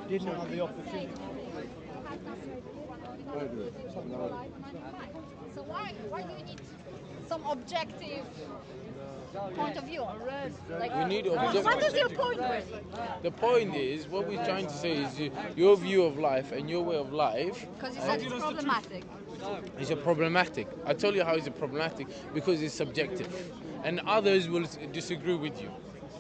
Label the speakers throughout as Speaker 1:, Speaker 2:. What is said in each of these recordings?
Speaker 1: Didn't have the opportunity.
Speaker 2: So why do you need some objective point of view on this? Like,
Speaker 3: We need
Speaker 2: what is your point really?
Speaker 3: The point is, what we're trying to say is your view of life and your way of life
Speaker 2: Because you said it's problematic.
Speaker 3: is a problematic. I tell you how it's a problematic because it's subjective, and others will disagree with you.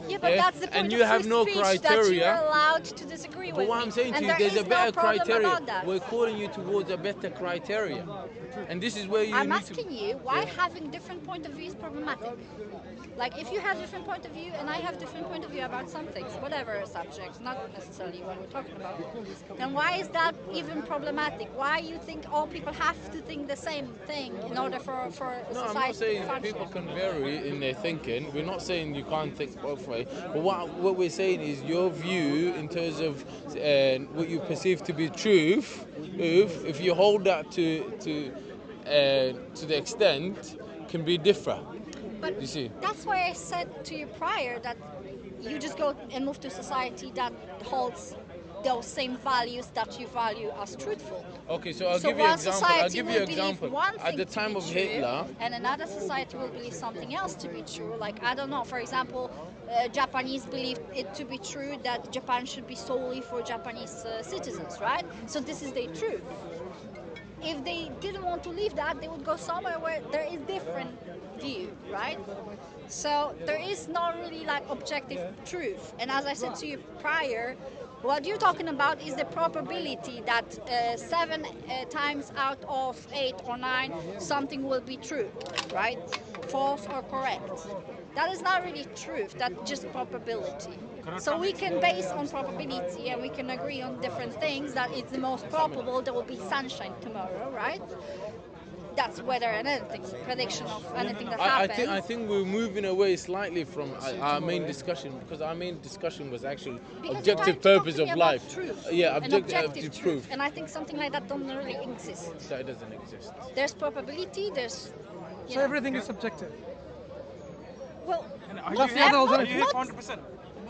Speaker 2: Yeah, but
Speaker 3: Yeah,
Speaker 2: that's the point
Speaker 3: and
Speaker 2: of
Speaker 3: you have
Speaker 2: free
Speaker 3: no
Speaker 2: speech, that
Speaker 3: criteria.
Speaker 2: you're allowed to disagree
Speaker 3: But
Speaker 2: with
Speaker 3: what
Speaker 2: me.
Speaker 3: I'm saying to
Speaker 2: And
Speaker 3: you, there's
Speaker 2: is
Speaker 3: a better
Speaker 2: no problem
Speaker 3: criteria.
Speaker 2: about that.
Speaker 3: We're calling you towards a better criteria, and this is where you
Speaker 2: I'm
Speaker 3: need
Speaker 2: asking you why having different point of view is problematic. Like if you have different point of view and I have different point of view about some things, whatever subjects, not necessarily what we're talking about, then why is that even problematic? Why you think all people have to think the same thing in order for
Speaker 3: No,
Speaker 2: society
Speaker 3: I'm not saying
Speaker 2: to function?
Speaker 3: people can vary in their thinking. We're not saying you can't think both ways. But what we're saying is your view in terms of what you perceive to be truth. If you hold that to the extent, can be different.
Speaker 2: But
Speaker 3: You see.
Speaker 2: that's why I said to you prior that you just go and move to a society that holds those same values that you value as truthful.
Speaker 3: Okay, so I'll
Speaker 2: So
Speaker 3: give you an
Speaker 2: one
Speaker 3: example.
Speaker 2: society
Speaker 3: I'll give you
Speaker 2: will
Speaker 3: an
Speaker 2: believe
Speaker 3: example.
Speaker 2: one
Speaker 3: At
Speaker 2: thing
Speaker 3: the
Speaker 2: to
Speaker 3: time
Speaker 2: be
Speaker 3: of
Speaker 2: true,
Speaker 3: Hitler,
Speaker 2: and another society will believe something else to be true. Like I don't know, for example, Japanese believed it to be true that Japan should be solely for Japanese citizens, right? So this is their truth. If they didn't want to leave that, they would go somewhere where there is different view, right? So there is not really like objective truth. And as I said to you prior, what you're talking about is the probability that 7 times out of 8 or 9 something will be true, right? False or correct. That is not really truth, that's just probability. So we can base on probability and we can agree on different things that it's the most probable there will be sunshine tomorrow, right? That's weather and anything, prediction of anything that happens.
Speaker 3: I think we're moving away slightly from our main discussion because our main discussion was actually
Speaker 2: Because
Speaker 3: objective
Speaker 2: you're trying to talk
Speaker 3: purpose
Speaker 2: to me
Speaker 3: of
Speaker 2: about
Speaker 3: life.
Speaker 2: Truth,
Speaker 3: Yeah,
Speaker 2: an objective truth.
Speaker 3: proof.
Speaker 2: And I think something like that don't really exist.
Speaker 3: So it doesn't exist.
Speaker 2: There's probability, there's you
Speaker 1: So
Speaker 2: know,
Speaker 1: everything is subjective.
Speaker 2: well,
Speaker 4: Are
Speaker 2: not,
Speaker 4: you
Speaker 1: the other
Speaker 2: not,
Speaker 1: alternative.
Speaker 4: here
Speaker 2: not,
Speaker 4: 100%?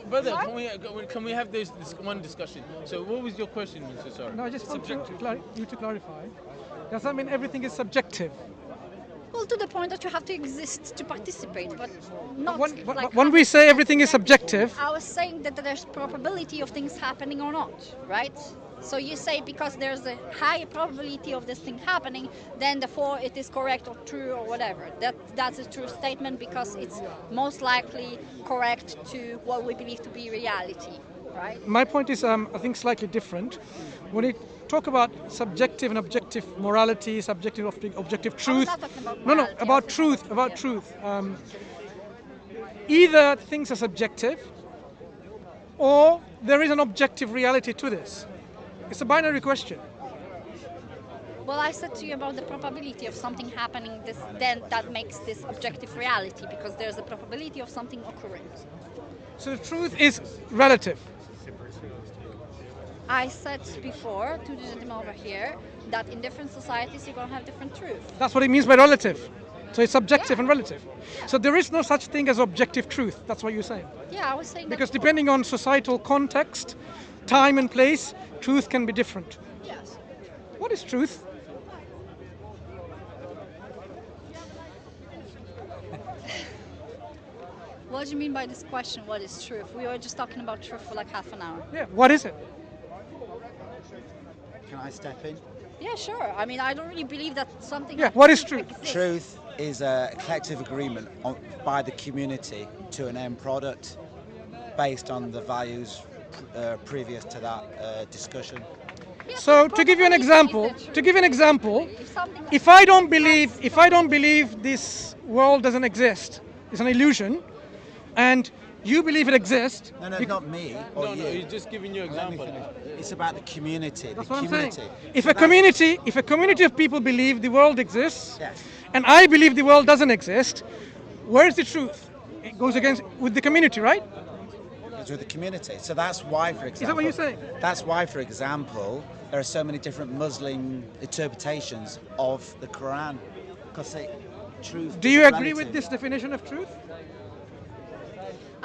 Speaker 3: Brother,
Speaker 2: Sorry?
Speaker 3: can we have this one discussion? So what was your question, Mr. Sorry?
Speaker 1: No, I just want you to clarify. Does that mean everything is subjective?
Speaker 2: well, to the point that you have to exist to participate, but not like
Speaker 1: When we say everything is subjective,
Speaker 2: I was saying that there's probability of things happening or not, right? So you say because there's a high probability of this thing happening, then therefore it is correct or true or whatever. That's a true statement because it's most likely correct to what we believe to be reality, right?
Speaker 1: my point is, I think, slightly different. When you talk about subjective and objective morality, objective truth.
Speaker 2: not talking about
Speaker 1: No,
Speaker 2: morality, I
Speaker 1: about
Speaker 2: was
Speaker 1: truth.
Speaker 2: saying
Speaker 1: About
Speaker 2: yeah.
Speaker 1: truth. Either things are subjective, or there is an objective reality to this. It's a binary question.
Speaker 2: Well, I said to you about the probability of something happening, then that makes this objective reality because there's a probability of something occurring.
Speaker 1: So the truth is relative.
Speaker 2: I said before to the gentleman over here that in different societies you're going to have different truth.
Speaker 1: That's what it means by relative. So it's subjective
Speaker 2: Yeah.
Speaker 1: and relative. So there is no such thing as objective truth. That's what you're saying.
Speaker 2: Yeah, I was saying
Speaker 1: Because
Speaker 2: that before.
Speaker 1: depending on societal context, time and place, truth can be different.
Speaker 2: Yes.
Speaker 1: What is truth?
Speaker 2: What do you mean by this question? What is truth? We were just talking about truth for like half an hour.
Speaker 1: Yeah, what is it?
Speaker 5: Can I step in?
Speaker 2: Yeah, sure. I mean, I don't really believe that something.
Speaker 1: Yeah,
Speaker 2: like
Speaker 1: what is truth?
Speaker 2: exists.
Speaker 5: Truth is a collective agreement by the community to an end product based on the values previous to that discussion.
Speaker 2: Yeah,
Speaker 1: So to give you an
Speaker 2: probability is
Speaker 1: example,
Speaker 2: the truth.
Speaker 1: to give you an example,
Speaker 2: If something
Speaker 1: if I don't believe this world doesn't exist, it's an illusion, and you believe it exists,
Speaker 5: No,
Speaker 1: you-
Speaker 5: not me or
Speaker 3: No,
Speaker 5: you.
Speaker 3: no, he's just giving you an
Speaker 5: Let me
Speaker 3: example.
Speaker 5: finish. It's about the community.
Speaker 1: that's
Speaker 5: the
Speaker 1: what I'm
Speaker 5: community.
Speaker 1: saying. If
Speaker 5: So
Speaker 1: a
Speaker 5: that's-
Speaker 1: community of people believe the world exists,
Speaker 5: Yes.
Speaker 1: and I believe the world doesn't exist, where's the truth? It goes against with the community, right?
Speaker 5: It's with the community. So that's why, for example.
Speaker 1: that what you're saying?
Speaker 5: That's why, for example, there are so many different Muslim interpretations of the Quran, because truth.
Speaker 1: Do
Speaker 5: is
Speaker 1: you agree with
Speaker 5: relative.
Speaker 1: this definition of truth?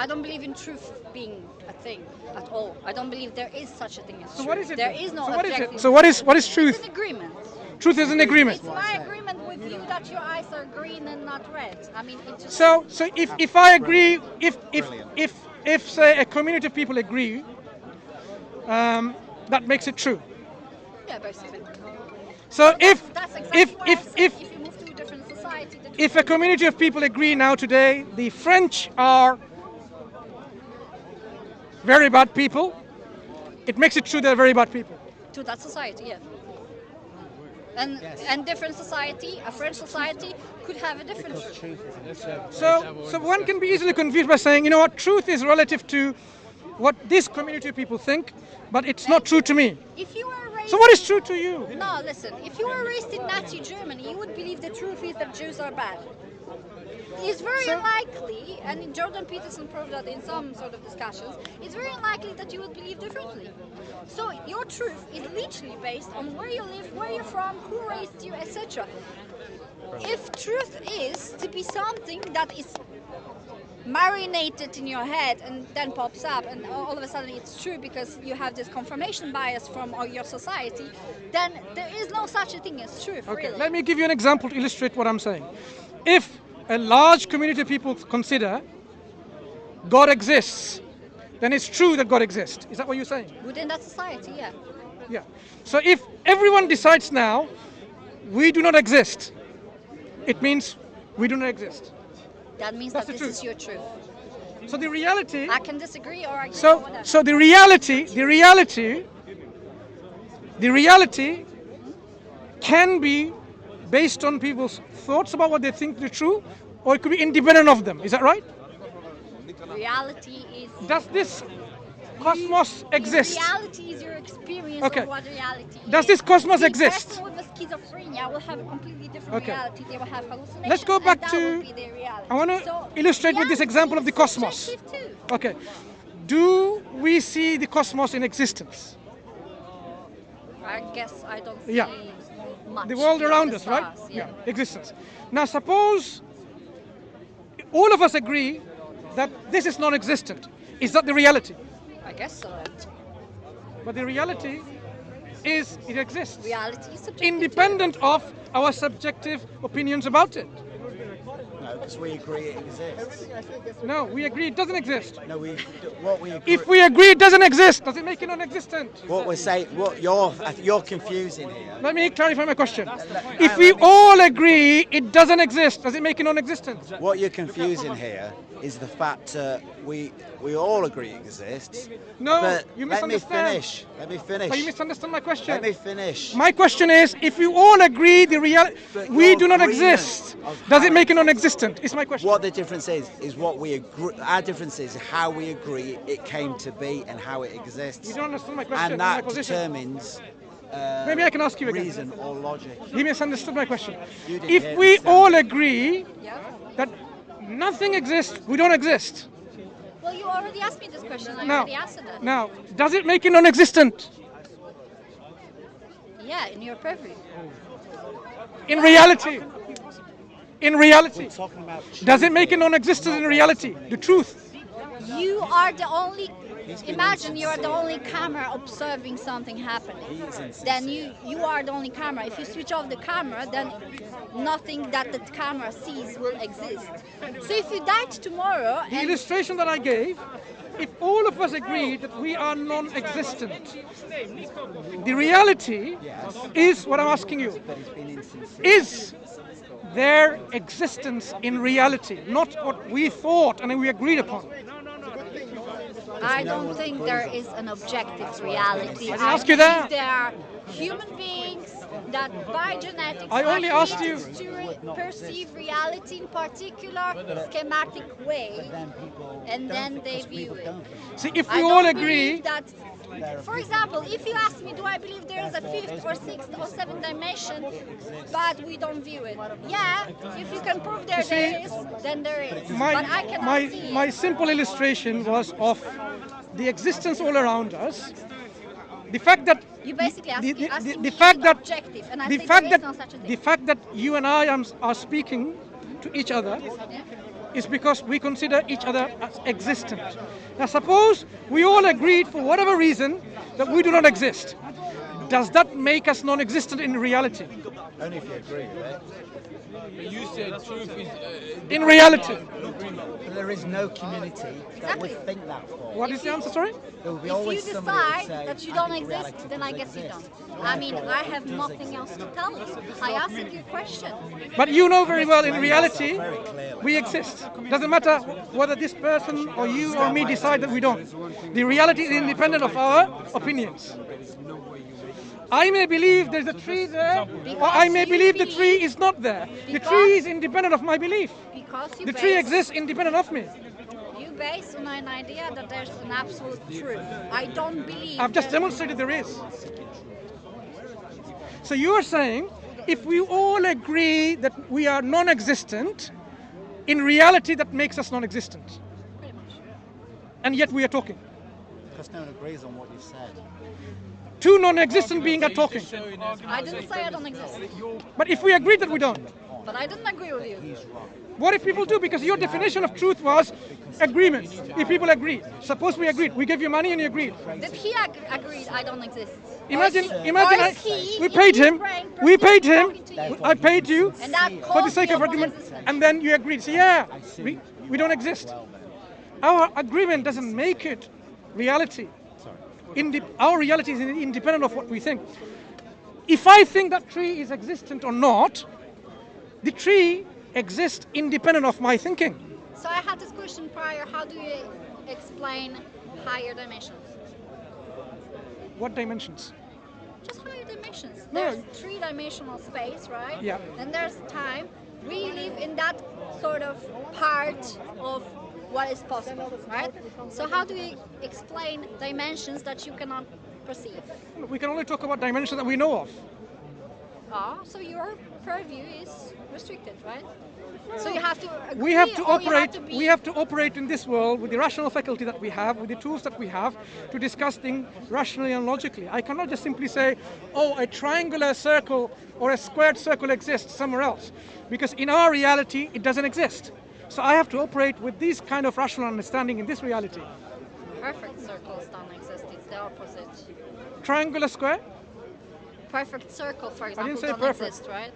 Speaker 2: I don't believe in truth being a thing at all. I don't believe there is such a thing as
Speaker 1: So
Speaker 2: truth.
Speaker 1: what is it?
Speaker 2: There
Speaker 1: then?
Speaker 2: is no
Speaker 1: So what is
Speaker 2: objective.
Speaker 1: it? So what is
Speaker 2: It's
Speaker 1: truth?
Speaker 2: an agreement.
Speaker 1: Truth is an agreement.
Speaker 2: It's my agreement with you that your eyes are green and not red. I mean, it just.
Speaker 1: So if I agree, if say a community of people agree, that makes it true.
Speaker 2: Yeah, basically.
Speaker 1: So
Speaker 2: That's exactly why I said
Speaker 1: if
Speaker 2: if you move to a different society, then
Speaker 1: if a community of people agree now today, the French are very bad people, it makes it true they're very bad people.
Speaker 2: to that society, yeah. And different society, a French society, could have a different truth.
Speaker 1: So one can be easily confused by saying, you know what, truth is relative to what this community of people think, but it's not true to me.
Speaker 2: If you were raised
Speaker 1: So what is true to you?
Speaker 2: No, listen. If you were raised in Nazi Germany, you would believe the truth is that Jews are bad. It's very unlikely, and Jordan Peterson proved that in some sort of discussions, it's very unlikely that you would believe differently. So your truth is literally based on where you live, where you're from, who raised you, etc. If truth is to be something that is marinated in your head and then pops up and all of a sudden it's true because you have this confirmation bias from your society, then there is no such a thing as truth,
Speaker 1: Okay,
Speaker 2: really.
Speaker 1: let me give you an example to illustrate what I'm saying. If a large community of people consider God exists, then it's true that God exists. Is that what you're saying?
Speaker 2: Within that society, yeah.
Speaker 1: Yeah. So if everyone decides now, we do not exist, it means we do not exist.
Speaker 2: That means
Speaker 1: That's
Speaker 2: that
Speaker 1: the
Speaker 2: this
Speaker 1: truth.
Speaker 2: is your truth.
Speaker 1: So the reality,
Speaker 2: I can disagree or I can
Speaker 1: so
Speaker 2: whatever.
Speaker 1: so the reality can be based on people's thoughts about what they think is true, or it could be independent of them. Is that right?
Speaker 2: Reality is
Speaker 1: Does this cosmos exist?
Speaker 2: Reality is your experience
Speaker 1: Okay.
Speaker 2: of what reality is.
Speaker 1: Does this cosmos
Speaker 2: The
Speaker 1: exist?
Speaker 2: person with the schizophrenia will have a completely different
Speaker 1: Okay.
Speaker 2: reality. They will have hallucinations.
Speaker 1: Let's go back
Speaker 2: and that
Speaker 1: to-
Speaker 2: will be their reality.
Speaker 1: I wanna
Speaker 2: So
Speaker 1: illustrate with this
Speaker 2: reality
Speaker 1: example of the
Speaker 2: is
Speaker 1: cosmos.
Speaker 2: subjective too.
Speaker 1: Okay. Do we see the cosmos in existence?
Speaker 2: I guess I don't see
Speaker 1: Yeah.
Speaker 2: much.
Speaker 1: The world
Speaker 2: beyond
Speaker 1: around
Speaker 2: the
Speaker 1: us, right?
Speaker 2: stars, yeah.
Speaker 1: Existence. Now suppose all of us agree that this is non-existent. Is that the reality?
Speaker 2: I guess so.
Speaker 1: But the reality is it exists,
Speaker 2: Reality is subjective.
Speaker 1: independent of our subjective opinions about it.
Speaker 5: No, because we agree it exists.
Speaker 1: No, we agree it doesn't exist.
Speaker 5: No, what we agree.
Speaker 1: If we agree it doesn't exist, does it make it non-existent?
Speaker 5: What we're saying, what you're confusing here.
Speaker 1: Let me clarify my question. If we all agree it doesn't exist, does it make it non-existent?
Speaker 5: What you're confusing here is the fact that we all agree it exists.
Speaker 1: No,
Speaker 5: but
Speaker 1: you
Speaker 5: let me
Speaker 1: misunderstand.
Speaker 5: finish. Let me finish.
Speaker 1: So you misunderstand my question.
Speaker 5: Let me finish.
Speaker 1: My question is, if you all agree the reality,
Speaker 5: But
Speaker 1: we
Speaker 5: your
Speaker 1: do not
Speaker 5: agreement
Speaker 1: exist,
Speaker 5: of
Speaker 1: does it
Speaker 5: how-
Speaker 1: make it non-existent? Is my question.
Speaker 5: What the difference is what we agree. Our difference is how we agree it came to be and how it exists,
Speaker 1: You don't understand my question,
Speaker 5: and
Speaker 1: my
Speaker 5: that
Speaker 1: position.
Speaker 5: determines
Speaker 1: Maybe I can ask you again.
Speaker 5: reason or logic.
Speaker 1: You misunderstood my question.
Speaker 5: You didn't
Speaker 1: If
Speaker 5: hear
Speaker 1: we
Speaker 5: me,
Speaker 1: all
Speaker 5: Sam.
Speaker 1: agree
Speaker 2: Yeah.
Speaker 1: that nothing exists, we don't exist.
Speaker 2: Well, you already asked me this question. I
Speaker 1: Now,
Speaker 2: already answered it.
Speaker 1: now, does it make it non-existent?
Speaker 2: Yeah, in your purview.
Speaker 1: In reality? In reality?
Speaker 5: Talking about
Speaker 1: Does it make it non-existent in reality? The truth?
Speaker 2: You are the only. Imagine you are the only camera observing something happening. Then you are the only camera. If you switch off the camera, then nothing that the camera sees will exist. So if you died tomorrow
Speaker 1: The
Speaker 2: and
Speaker 1: illustration that I gave, if all of us agree that we are non-existent, the reality is what I'm asking you. Is their existence in reality, not what we thought and we agreed upon?
Speaker 2: I don't think there is an objective reality.
Speaker 1: I ask you that.
Speaker 2: There are human beings that by genetics
Speaker 1: I only
Speaker 2: are
Speaker 1: asked you-
Speaker 2: created to perceive reality in particular schematic way, and then they view it.
Speaker 1: See, if
Speaker 2: I
Speaker 1: we
Speaker 2: don't
Speaker 1: all
Speaker 2: believe
Speaker 1: agree,
Speaker 2: that. For example, if you ask me, do I believe there is a fifth or sixth or seventh dimension, but we don't view it? Yeah, if you can prove there is, then there is. But I cannot see
Speaker 1: my
Speaker 2: it.
Speaker 1: simple illustration was of the existence all around us. The fact that
Speaker 2: You basically asking me
Speaker 1: the fact
Speaker 2: is
Speaker 1: that
Speaker 2: objective, and I
Speaker 1: the
Speaker 2: say
Speaker 1: fact
Speaker 2: there is
Speaker 1: that
Speaker 2: no such a thing.
Speaker 1: the fact that you and I are speaking to each other is because we consider each other as existent. Now suppose we all agreed for whatever reason that we do not exist. Does that make us non-existent in reality?
Speaker 5: Only if you agree with it.
Speaker 3: You said truth is.
Speaker 1: In reality.
Speaker 5: But there is no community that would
Speaker 2: Exactly.
Speaker 5: think that for.
Speaker 1: What is the answer, sorry?
Speaker 5: There will be
Speaker 2: If
Speaker 5: always
Speaker 2: you
Speaker 5: somebody that would
Speaker 2: decide
Speaker 5: say,
Speaker 2: that you
Speaker 5: "I
Speaker 2: don't
Speaker 5: think
Speaker 2: exist,
Speaker 5: reality
Speaker 2: then I
Speaker 5: does
Speaker 2: guess you
Speaker 5: exist."
Speaker 2: don't. I mean, I have nothing else to tell you. I answered your question.
Speaker 1: But you know very well in
Speaker 5: Explain
Speaker 1: reality,
Speaker 5: yourself very clearly.
Speaker 1: we exist. Doesn't matter whether this person or you or me decide that we don't. The reality is independent of our opinions. I may believe there's a tree there, or I may believe the tree is not there. The tree is independent of my belief.
Speaker 2: Because you
Speaker 1: The tree
Speaker 2: base,
Speaker 1: exists independent of me.
Speaker 2: you base on an idea that there's an absolute truth. I don't believe.
Speaker 1: I've just
Speaker 2: that-
Speaker 1: demonstrated there is. So you are saying if we all agree that we are non-existent, in reality that makes us non-existent.
Speaker 2: Pretty much.
Speaker 1: And yet we are talking.
Speaker 5: Because no one agrees on what you said.
Speaker 1: Two non-existent beings are talking.
Speaker 2: I didn't say I don't exist,
Speaker 1: But if we agree that we don't,
Speaker 2: but I didn't agree with you.
Speaker 1: what if people do? Because your definition of truth was agreement. If people agree. Suppose we agreed. We gave you money and you agreed.
Speaker 2: Did he agreed I don't exist?
Speaker 1: Imagine,
Speaker 2: Or is
Speaker 1: imagine
Speaker 2: he,
Speaker 1: we
Speaker 2: in
Speaker 1: paid
Speaker 2: his
Speaker 1: him.
Speaker 2: brain,
Speaker 1: We paid him.
Speaker 2: talking to you?
Speaker 1: I paid you
Speaker 2: And that
Speaker 1: for the
Speaker 2: calls
Speaker 1: sake
Speaker 2: you
Speaker 1: of
Speaker 2: a
Speaker 1: argument.
Speaker 2: non-existent.
Speaker 1: And then you agreed. So yeah, we don't exist. Our agreement doesn't make it reality. Our reality is independent of what we think. If I think that tree is existent or not, the tree exists independent of my thinking.
Speaker 2: So I had this question prior. How do you explain higher dimensions?
Speaker 1: What dimensions?
Speaker 2: Just higher dimensions.
Speaker 1: No.
Speaker 2: There's three-dimensional space, right?
Speaker 1: Yeah.
Speaker 2: Then there's time. We live in that sort of part of what is possible, right? So how do we explain dimensions that you cannot perceive?
Speaker 1: We can only talk about dimensions that we know of.
Speaker 2: So your purview is restricted, right? So you have to agree,
Speaker 1: We have to
Speaker 2: or you
Speaker 1: operate.
Speaker 2: to be-
Speaker 1: We have to operate in this world with the rational faculty that we have, with the tools that we have, to discuss things rationally and logically. I cannot just simply say, "Oh, a triangular circle or a squared circle exists somewhere else," because in our reality it doesn't exist. So I have to operate with this kind of rational understanding in this reality.
Speaker 2: Perfect circles don't exist. It's the opposite.
Speaker 1: Triangular square,
Speaker 2: Perfect circle, for example,
Speaker 1: didn't say
Speaker 2: don't
Speaker 1: perfect.
Speaker 2: exist, right?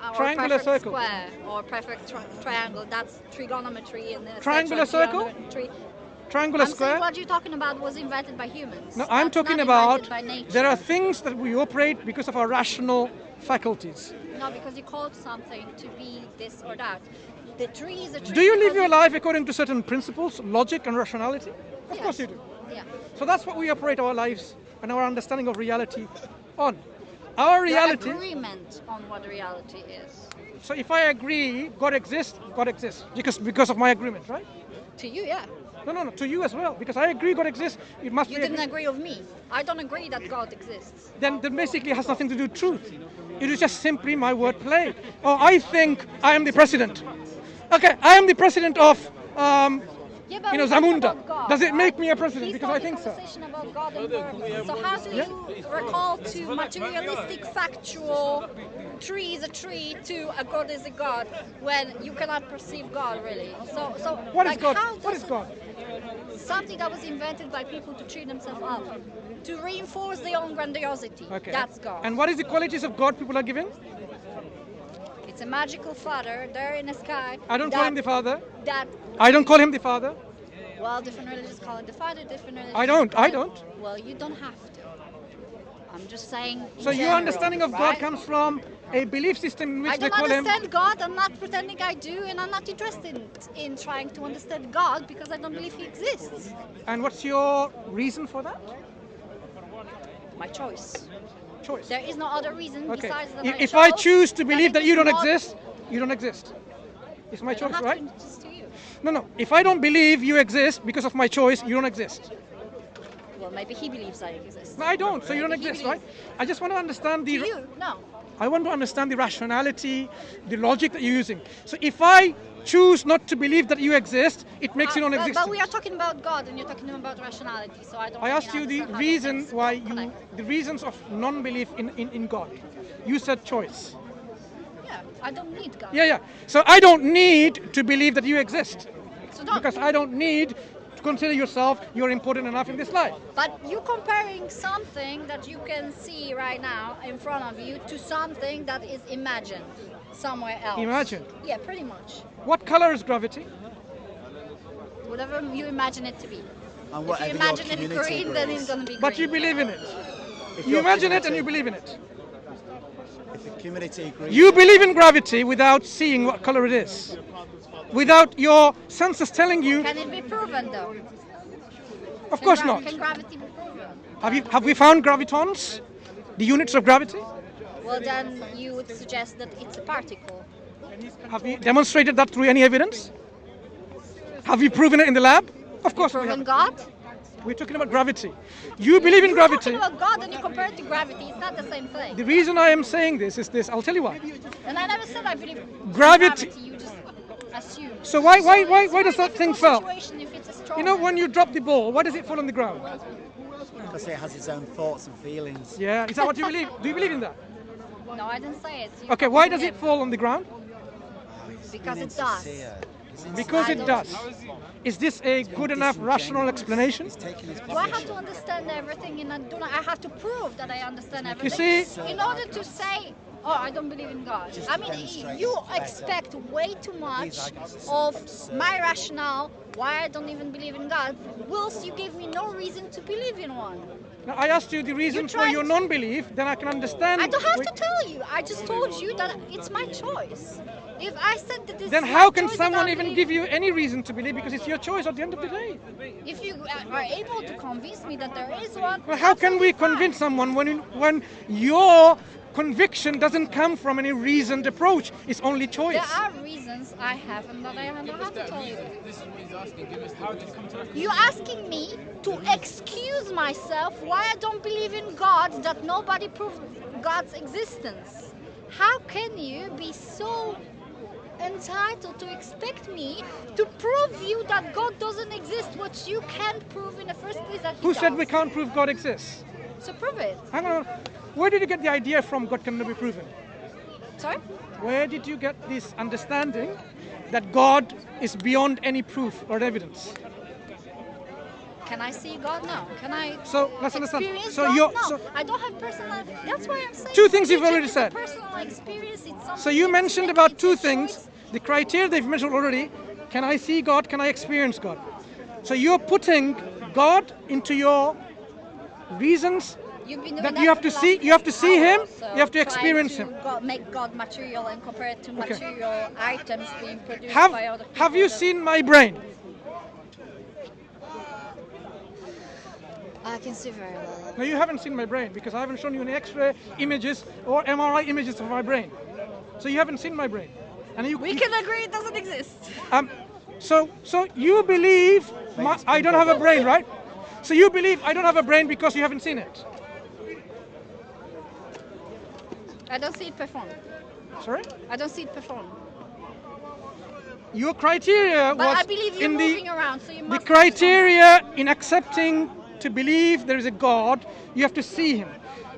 Speaker 2: Or
Speaker 1: Triangular
Speaker 2: perfect
Speaker 1: circle.
Speaker 2: square or perfect triangle. That's trigonometry and
Speaker 1: Triangular circle?
Speaker 2: geometry.
Speaker 1: triangular
Speaker 2: I'm saying
Speaker 1: square.
Speaker 2: what you're talking about was invented by humans.
Speaker 1: No, I'm
Speaker 2: That's
Speaker 1: talking
Speaker 2: not
Speaker 1: about
Speaker 2: invented by nature.
Speaker 1: there are things that we operate because of our rational faculties.
Speaker 2: No, because you called something to be this or that. The tree is a tree.
Speaker 1: Do you live
Speaker 2: because
Speaker 1: your life according to certain principles, logic and rationality? Of course you do.
Speaker 2: Yeah.
Speaker 1: So that's what we operate our lives and our understanding of reality on. Our reality.
Speaker 2: The agreement on what reality is.
Speaker 1: So if I agree God exists because of my agreement, right?
Speaker 2: To you, yeah.
Speaker 1: No, to you as well, because I agree God exists. It must
Speaker 2: You
Speaker 1: be.
Speaker 2: didn't agree with me. I don't agree that God exists.
Speaker 1: Then basically has nothing to do with truth. It is just simply my word play. Oh, I think I am the president. Okay, I am the president of.
Speaker 2: Yeah, but
Speaker 1: You know,
Speaker 2: we're talking
Speaker 1: Zamunda.
Speaker 2: about God,
Speaker 1: Does it make
Speaker 2: right?
Speaker 1: me a president?
Speaker 2: He's
Speaker 1: Because I
Speaker 2: starting
Speaker 1: think so.
Speaker 2: conversation about God and purpose. So how do you recall to materialistic, factual, tree is a tree to a God is a God when you cannot perceive God really? So
Speaker 1: What is
Speaker 2: like,
Speaker 1: God?
Speaker 2: how
Speaker 1: What
Speaker 2: does
Speaker 1: is God?
Speaker 2: something that was invented by people to treat themselves up, to reinforce their own grandiosity?
Speaker 1: Okay.
Speaker 2: That's God.
Speaker 1: And what is the qualities of God people are given?
Speaker 2: It's a magical father there in the sky.
Speaker 1: I don't call him the Father.
Speaker 2: That
Speaker 1: I don't call him the Father.
Speaker 2: well, different religions call it the father, different religions.
Speaker 1: I don't,
Speaker 2: call
Speaker 1: I
Speaker 2: it-
Speaker 1: don't.
Speaker 2: Well, you don't have to. I'm just saying. in
Speaker 1: So your
Speaker 2: general,
Speaker 1: understanding of God
Speaker 2: right?
Speaker 1: comes from a belief system in
Speaker 2: I
Speaker 1: which they
Speaker 2: don't
Speaker 1: call him.
Speaker 2: understand God. I'm not pretending I do, and I'm not interested in trying to understand God because I don't believe He exists.
Speaker 1: And what's your reason for that?
Speaker 2: My choice.
Speaker 1: Choice.
Speaker 2: There is no other reason
Speaker 1: Okay.
Speaker 2: besides that
Speaker 1: If I
Speaker 2: chose
Speaker 1: choose to believe that
Speaker 2: it
Speaker 1: you
Speaker 2: is
Speaker 1: don't
Speaker 2: not-
Speaker 1: exist, you don't exist. It's my
Speaker 2: I don't
Speaker 1: choice,
Speaker 2: have
Speaker 1: right?
Speaker 2: to insist to you.
Speaker 1: No. If I don't believe you exist because of my choice, you don't exist.
Speaker 2: Well, maybe He believes I exist.
Speaker 1: No, I don't. So you don't
Speaker 2: Maybe he
Speaker 1: exist, right?
Speaker 2: believes.
Speaker 1: I just want to understand the.
Speaker 2: To you, no.
Speaker 1: I want to understand the rationality, the logic that you're using. So if I choose not to believe that you exist, it makes you non-existent.
Speaker 2: But we are talking about God, and you're talking about rationality. So I don't.
Speaker 1: I
Speaker 2: really
Speaker 1: asked you the
Speaker 2: understand how
Speaker 1: reason
Speaker 2: things
Speaker 1: why
Speaker 2: connect.
Speaker 1: the reasons of non-belief in God. You said choice.
Speaker 2: Yeah, Yeah, I don't need God.
Speaker 1: Yeah. So I don't need to believe that you exist.
Speaker 2: So don't.
Speaker 1: Because I don't need to consider yourself you're important enough in this life.
Speaker 2: But you're comparing something that you can see right now in front of you to something that is imagined somewhere else.
Speaker 1: Imagined?
Speaker 2: Yeah, pretty much.
Speaker 1: What color is gravity?
Speaker 2: Whatever you imagine it to be.
Speaker 5: And
Speaker 2: If
Speaker 5: whatever
Speaker 2: you
Speaker 5: your
Speaker 2: imagine it
Speaker 5: community
Speaker 2: green, then
Speaker 5: agrees.
Speaker 2: it's going to be
Speaker 1: But you
Speaker 2: green.
Speaker 1: believe in it.
Speaker 5: If
Speaker 1: You
Speaker 5: your
Speaker 1: imagine it and
Speaker 5: community-
Speaker 1: you believe in it.
Speaker 5: If the community agrees.
Speaker 1: You believe in gravity without seeing what color it is. Without your senses telling you,
Speaker 2: Can it be proven though?
Speaker 1: of course not.
Speaker 2: Can gravity be proven?
Speaker 1: Have we found gravitons? The units of gravity?
Speaker 2: Well, then you would suggest that it's a particle.
Speaker 1: Have we demonstrated that through any evidence? Have we proven it in the lab? Of course we
Speaker 2: Proven
Speaker 1: have.
Speaker 2: God?
Speaker 1: We're talking about gravity. You believe in
Speaker 2: You're
Speaker 1: gravity.
Speaker 2: talking about God and you compare it to gravity. It's not the same thing.
Speaker 1: The reason I am saying this is this. I'll tell you why.
Speaker 2: And I never said I believe in
Speaker 1: Gravity-
Speaker 2: gravity. You just assume.
Speaker 1: So why
Speaker 2: it's
Speaker 1: does
Speaker 2: a
Speaker 1: that thing
Speaker 2: difficult
Speaker 1: fall?
Speaker 2: situation if it's a straw
Speaker 1: You know,
Speaker 2: man.
Speaker 1: when you drop the ball, why does it fall on the ground?
Speaker 5: Because it has its own thoughts and feelings.
Speaker 1: Yeah, is that what you believe? Do you believe in that?
Speaker 2: No, I didn't say it. You
Speaker 1: Okay,
Speaker 2: talking
Speaker 1: why
Speaker 2: to
Speaker 1: does it
Speaker 2: him.
Speaker 1: fall on the ground?
Speaker 2: Because it
Speaker 5: Being
Speaker 2: does.
Speaker 5: insincere. He's
Speaker 1: Because
Speaker 2: I
Speaker 1: it
Speaker 2: don't-
Speaker 1: does. Is this a good enough rational explanation?
Speaker 5: He's taking his
Speaker 2: Do I have
Speaker 5: position.
Speaker 2: to understand everything and I have to prove that I understand everything?
Speaker 1: see-
Speaker 2: in order to say, oh, I don't believe in God.
Speaker 5: Just
Speaker 2: I mean,
Speaker 5: demonstrate
Speaker 2: you
Speaker 5: better.
Speaker 2: expect way too much
Speaker 5: These arguments
Speaker 2: of
Speaker 5: are so
Speaker 2: my rationale why I don't even believe in God, whilst you gave me no reason to believe in one.
Speaker 1: Now, I asked you the reason for
Speaker 2: tried
Speaker 1: your
Speaker 2: to-
Speaker 1: non-belief, then I can understand.
Speaker 2: I don't have
Speaker 1: wait-
Speaker 2: to tell you. I just told you that it's my choice. If I said that this
Speaker 1: Then
Speaker 2: is
Speaker 1: how
Speaker 2: my
Speaker 1: can
Speaker 2: choice, then
Speaker 1: someone
Speaker 2: I'll
Speaker 1: even
Speaker 2: believe-
Speaker 1: give you any reason to believe? Because it's your choice at the end of the day.
Speaker 2: If you are able to convince me that there is one,
Speaker 1: Well, how can we
Speaker 2: absolutely fine.
Speaker 1: convince someone when your conviction doesn't come from any reasoned approach? It's only choice.
Speaker 2: There are reasons I have and that I don't have to tell you.
Speaker 3: This is what he's asking. Give us the
Speaker 2: You're asking me to excuse myself why I don't believe in God, that nobody proved God's existence. How can you be so entitled to expect me to prove you that God doesn't exist, what you can't prove in the first place that He
Speaker 1: Who
Speaker 2: does?
Speaker 1: said we can't prove God exists?
Speaker 2: So prove it.
Speaker 1: Hang on. Where did you get the idea from God cannot be proven?
Speaker 2: Sorry?
Speaker 1: Where did you get this understanding that God is beyond any proof or evidence?
Speaker 2: Can I see God? No. Can I
Speaker 1: So, let's understand.
Speaker 2: experience
Speaker 1: So
Speaker 2: God?
Speaker 1: you're-
Speaker 2: No.
Speaker 1: so-
Speaker 2: I don't have personal. That's why I'm saying
Speaker 1: Two things you've
Speaker 2: religion
Speaker 1: already
Speaker 2: is a
Speaker 1: said.
Speaker 2: Personal experience. It's something
Speaker 1: So you
Speaker 2: that's
Speaker 1: mentioned
Speaker 2: it's
Speaker 1: about
Speaker 2: a
Speaker 1: two
Speaker 2: choice.
Speaker 1: things. The criteria they've mentioned already. Can I see God? Can I experience God? So you're putting God into your reasons
Speaker 2: You've been doing
Speaker 1: that
Speaker 2: that
Speaker 1: you have
Speaker 2: for
Speaker 1: to
Speaker 2: the
Speaker 1: see.
Speaker 2: last
Speaker 1: You have to see
Speaker 2: hour
Speaker 1: Him.
Speaker 2: or so,
Speaker 1: You have to
Speaker 2: trying
Speaker 1: experience
Speaker 2: to
Speaker 1: Him.
Speaker 2: make God material and compare it to
Speaker 1: Okay.
Speaker 2: material items being produced
Speaker 1: Have
Speaker 2: by other people.
Speaker 1: Have you
Speaker 2: that-
Speaker 1: seen my brain?
Speaker 2: I can see very well.
Speaker 1: No, you haven't seen my brain because I haven't shown you any X-ray images or MRI images of my brain. So you haven't seen my brain. And you,
Speaker 2: We can agree it doesn't exist.
Speaker 1: So you believe I don't have a brain, right? So you believe I don't have a brain because you haven't seen it.
Speaker 2: I don't see it perform.
Speaker 1: Sorry?
Speaker 2: I don't see it perform.
Speaker 1: Your criteria
Speaker 2: But
Speaker 1: was
Speaker 2: I believe you're
Speaker 1: in
Speaker 2: moving
Speaker 1: the
Speaker 2: around, so you
Speaker 1: the
Speaker 2: must.
Speaker 1: criteria in accepting to believe there is a God, you have to see Him.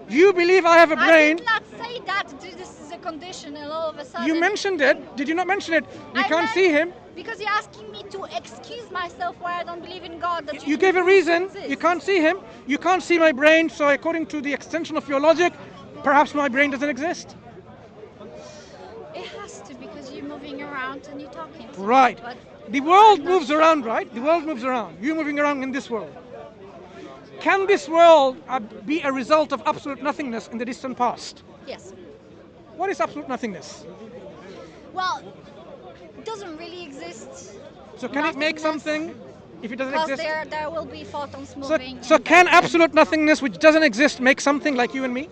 Speaker 1: You believe I have a
Speaker 2: I
Speaker 1: brain.
Speaker 2: did not say that this is a condition, and all of a sudden.
Speaker 1: You mentioned it. Did you not mention it? You
Speaker 2: I
Speaker 1: can't
Speaker 2: meant-
Speaker 1: see Him.
Speaker 2: Because you're asking me to excuse myself why I don't believe in God. That
Speaker 1: You gave a reason.
Speaker 2: exist.
Speaker 1: You can't see Him. You can't see my brain. So according to the extension of your logic, perhaps my brain doesn't exist.
Speaker 2: It has to because you're moving around and you're talking. To
Speaker 1: Right.
Speaker 2: Me, but
Speaker 1: The world
Speaker 2: I'm not
Speaker 1: moves around, right? The world moves around. You're moving around in this world. Can this world be a result of absolute nothingness in the distant past?
Speaker 2: yes.
Speaker 1: What is absolute nothingness?
Speaker 2: Well, it doesn't really exist.
Speaker 1: So can it make
Speaker 2: Nothingness.
Speaker 1: something if it doesn't
Speaker 2: Because
Speaker 1: exist?
Speaker 2: there will be photons
Speaker 1: So,
Speaker 2: moving.
Speaker 1: so
Speaker 2: and
Speaker 1: can
Speaker 2: then-
Speaker 1: absolute nothingness, which doesn't exist, make something like you and me?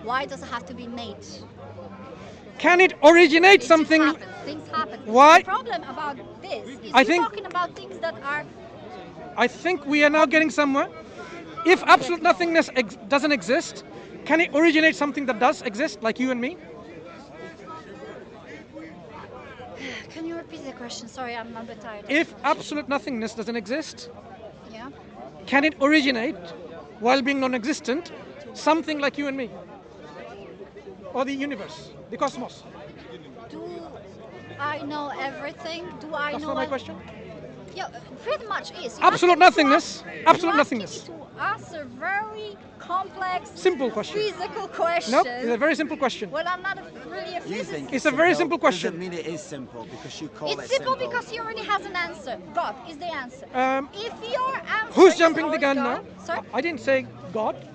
Speaker 2: Why does it have to be made?
Speaker 1: Can it originate
Speaker 2: It
Speaker 1: something?
Speaker 2: just happens. Things happen.
Speaker 1: Why-
Speaker 2: The problem about this is
Speaker 1: I
Speaker 2: you're
Speaker 1: think-
Speaker 2: talking about things that are.
Speaker 1: I think we are now getting somewhere. If absolute nothingness doesn't exist, can it originate something that does exist, like you and me?
Speaker 2: Can you repeat the question? Sorry, I'm a bit tired.
Speaker 1: If absolute nothingness doesn't exist,
Speaker 2: Yeah.
Speaker 1: can it originate, while being non-existent, something like you and me? Or the universe? the cosmos?
Speaker 2: Do I know everything? Do I
Speaker 1: That's
Speaker 2: know
Speaker 1: not my question.
Speaker 2: Yeah, pretty much is.
Speaker 1: Absolute nothingness. Absolute nothingness.
Speaker 2: To answer very complex,
Speaker 1: Simple question.
Speaker 2: physical questions.
Speaker 1: Nope, it's a very simple question.
Speaker 2: Well, I'm not really a
Speaker 5: You
Speaker 2: physicist.
Speaker 5: think
Speaker 1: It's a very simple question.
Speaker 5: Doesn't mean it is simple because you call
Speaker 2: It's
Speaker 5: it
Speaker 2: simple because he already has an answer. God is the answer. If your answer
Speaker 1: Who's
Speaker 2: is
Speaker 1: jumping the
Speaker 2: already
Speaker 1: gun now?
Speaker 2: God- Sorry?
Speaker 1: I didn't say God.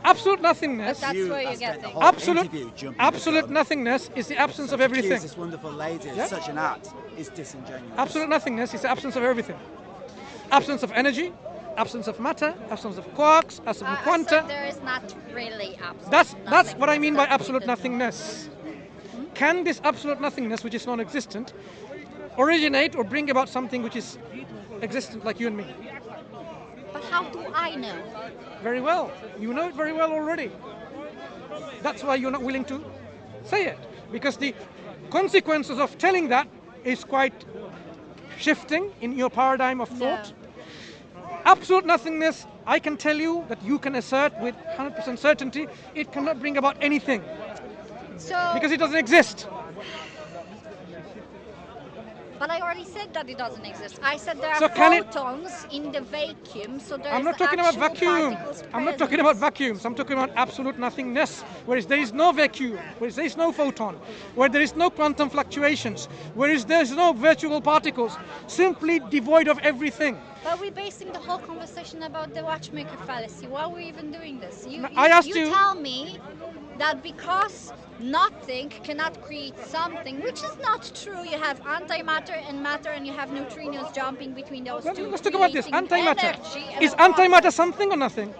Speaker 1: Absolute nothingness.
Speaker 2: That's
Speaker 5: You
Speaker 2: where you're
Speaker 5: have spent the
Speaker 2: getting.
Speaker 5: whole
Speaker 1: Absolute,
Speaker 5: interview jumping the
Speaker 1: absolute
Speaker 5: gun.
Speaker 1: nothingness is the absence of
Speaker 5: To accuse
Speaker 1: everything.
Speaker 5: this wonderful lady of
Speaker 1: Yeah.
Speaker 5: such an act is disingenuous.
Speaker 1: Absolute nothingness is the absence of everything. Absence of energy, absence of matter, absence of quarks, absence of
Speaker 2: I said
Speaker 1: quanta.
Speaker 2: there is not really absolute
Speaker 1: That's
Speaker 2: nothing.
Speaker 1: what I mean by
Speaker 2: That's
Speaker 1: absolute
Speaker 2: the-
Speaker 1: nothingness. Can this absolute nothingness, which is non-existent, originate or bring about something which is existent, like you and me?
Speaker 2: But how do I know?
Speaker 1: Very well. You know it very well already. That's why you're not willing to say it. Because the consequences of telling that is quite shifting in your paradigm of thought. Absolute nothingness, I can tell you that you can assert with 100% certainty, it cannot bring about anything
Speaker 2: So,
Speaker 1: because it doesn't exist.
Speaker 2: but I already said that it doesn't exist. I said there are
Speaker 1: So can it-
Speaker 2: photons in the vacuum, so there's
Speaker 1: I'm not talking about
Speaker 2: actual
Speaker 1: vacuum.
Speaker 2: particles
Speaker 1: I'm not talking about
Speaker 2: present.
Speaker 1: vacuums. I'm talking about absolute nothingness, whereas there is no vacuum, whereas there is no photon, where there is no quantum fluctuations, whereas there is no virtual particles, simply devoid of everything.
Speaker 2: But we're basing the whole conversation about the watchmaker fallacy. Why are we even doing this?
Speaker 1: I asked you-
Speaker 2: tell me that because nothing cannot create something, which is not true. You have antimatter and matter, and you have neutrinos jumping between those
Speaker 1: Well,
Speaker 2: two.
Speaker 1: let's talk about this.
Speaker 2: creating
Speaker 1: Antimatter.
Speaker 2: energy and
Speaker 1: Is
Speaker 2: a process.
Speaker 1: antimatter something or nothing?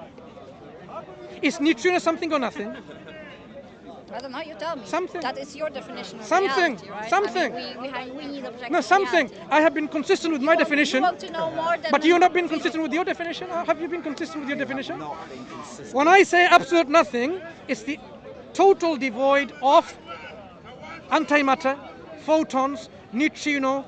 Speaker 1: Is neutrino something or nothing?
Speaker 2: I don't know. You tell me.
Speaker 1: Something.
Speaker 2: That is your definition of
Speaker 1: Something.
Speaker 2: reality, right?
Speaker 1: Something.
Speaker 2: I mean, we need objective
Speaker 1: No, something.
Speaker 2: reality.
Speaker 1: I have been consistent with my definition,
Speaker 2: You want to know more than
Speaker 1: but you have not been consistent with your definition. Have you been consistent with your definition?
Speaker 5: Not being consistent.
Speaker 1: When I say absolute nothing, it's the total devoid of antimatter, photons, neutrino,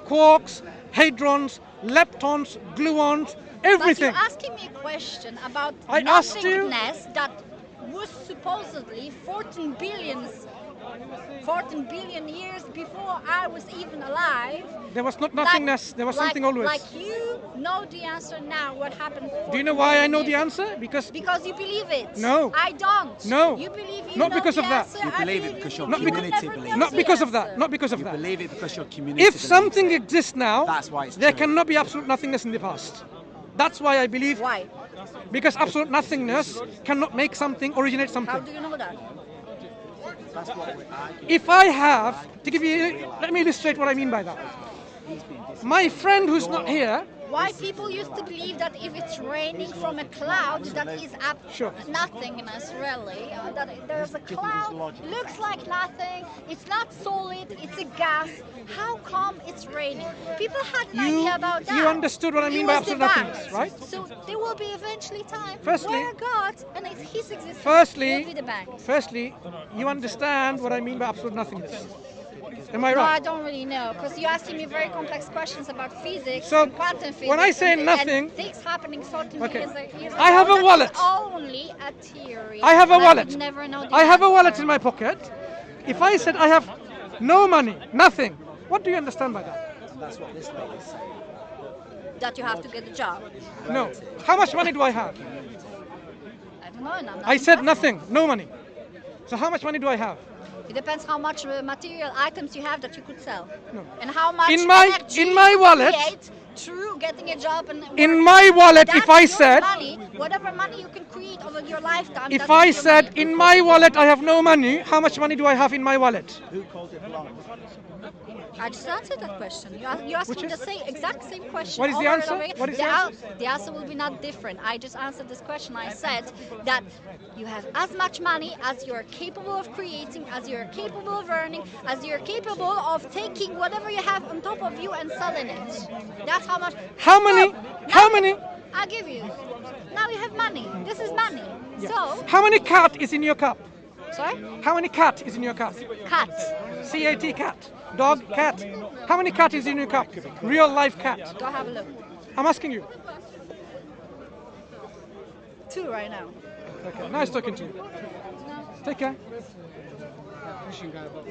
Speaker 1: quarks, hadrons, leptons, gluons, everything.
Speaker 2: But you're asking me a question about
Speaker 1: I asked you-
Speaker 2: nothingness that was supposedly 14 billion years before I was even alive.
Speaker 1: There was not nothingness, there was something always.
Speaker 2: Like you know the answer now, what happened 14
Speaker 1: Do you know why I know the
Speaker 2: billion
Speaker 1: answer? Because
Speaker 2: Because you believe it.
Speaker 1: No.
Speaker 2: I don't.
Speaker 1: No.
Speaker 2: You believe you
Speaker 1: Not
Speaker 2: know
Speaker 1: because
Speaker 2: the
Speaker 1: of that.
Speaker 2: answer,
Speaker 5: You
Speaker 2: I
Speaker 5: believe it because your
Speaker 2: you will
Speaker 5: community
Speaker 2: never
Speaker 5: believes
Speaker 2: know
Speaker 5: it.
Speaker 1: not
Speaker 2: the
Speaker 1: because of
Speaker 2: answer.
Speaker 1: that. Not because of
Speaker 5: You
Speaker 1: that.
Speaker 5: believe it because your community
Speaker 1: If
Speaker 5: believes
Speaker 1: something
Speaker 5: it.
Speaker 1: exists now,
Speaker 5: That's why it's
Speaker 1: there
Speaker 5: true.
Speaker 1: cannot be absolute nothingness in the past. That's why I believe,
Speaker 2: Why?
Speaker 1: because absolute nothingness cannot make something originate
Speaker 2: How
Speaker 1: something.
Speaker 2: do you know that?
Speaker 5: That's what we're arguing.
Speaker 1: If I have, to give you, let me illustrate what I mean by that. My friend who's not here,
Speaker 2: Why people used to believe that if it's raining from a cloud, that is
Speaker 1: Sure.
Speaker 2: nothingness really. That there's a cloud, looks like nothing, it's not solid, it's a gas. How come it's raining? People had an
Speaker 1: You-
Speaker 2: idea about that.
Speaker 1: you understood what I
Speaker 2: It
Speaker 1: mean by
Speaker 2: was
Speaker 1: absolute
Speaker 2: debunked.
Speaker 1: nothingness, right?
Speaker 2: So there will be eventually time
Speaker 1: Firstly-
Speaker 2: where God and His existence
Speaker 1: Firstly-
Speaker 2: will be debunked.
Speaker 1: firstly, you understand what I mean by absolute nothingness. Am I
Speaker 2: No, I
Speaker 1: right?
Speaker 2: don't really know, because you're asking me very complex questions about physics
Speaker 1: So,
Speaker 2: and quantum physics.
Speaker 1: when I say
Speaker 2: and
Speaker 1: nothing-
Speaker 2: things happening 14
Speaker 1: Okay.
Speaker 2: years
Speaker 1: I have
Speaker 2: ago,
Speaker 1: a wallet.
Speaker 2: That's only a theory.
Speaker 1: I have a
Speaker 2: and
Speaker 1: wallet.
Speaker 2: would never know the
Speaker 1: I have a wallet
Speaker 2: answer.
Speaker 1: in my pocket. If I said I have no money, nothing, what do you understand by that?
Speaker 5: And that's what this lady's saying.
Speaker 2: That you have to get a job.
Speaker 1: No. How much money do I have?
Speaker 2: I don't know, and I'm not
Speaker 1: I said
Speaker 2: investing.
Speaker 1: nothing, no money. So how much money do I have?
Speaker 2: It depends how much material items you have that you could sell.
Speaker 1: No.
Speaker 2: And how much
Speaker 1: In my-
Speaker 2: energy
Speaker 1: in my
Speaker 2: you
Speaker 1: wallet-
Speaker 2: create through getting a job and
Speaker 1: In
Speaker 2: working.
Speaker 1: my wallet, if
Speaker 2: That's
Speaker 1: I
Speaker 2: your
Speaker 1: said,
Speaker 2: money, whatever money you can create over your lifetime.
Speaker 1: if
Speaker 2: that
Speaker 1: I
Speaker 2: is your
Speaker 1: said
Speaker 2: money.
Speaker 1: in my wallet I have no money, how much money do I have in my wallet?
Speaker 5: Who called it blind?
Speaker 2: I just answered that question. You asked
Speaker 1: Which
Speaker 2: me the
Speaker 1: is?
Speaker 2: exact same question.
Speaker 1: What is the
Speaker 2: over and
Speaker 1: answer?
Speaker 2: over again.
Speaker 1: What is the answer?
Speaker 2: The answer will be not different. I just answered this question. I said that you have as much money as you're capable of creating, as you're capable of earning, as you're capable of taking whatever you have on top of you and selling it. That's how much.
Speaker 1: How many?
Speaker 2: No,
Speaker 1: How
Speaker 2: now-
Speaker 1: many?
Speaker 2: I'll give you. Now you have money. This is money. So,
Speaker 1: How many cat is in your cup?
Speaker 2: sorry?
Speaker 1: How many cat is in your cup?
Speaker 2: Cut.
Speaker 1: C-A-T, cat. Dog, cat. How many cat is in your cup? Real life cat.
Speaker 2: Go have a look.
Speaker 1: I'm asking you.
Speaker 2: 2 right now.
Speaker 1: Okay, nice talking to you. Take care. 不许改吧。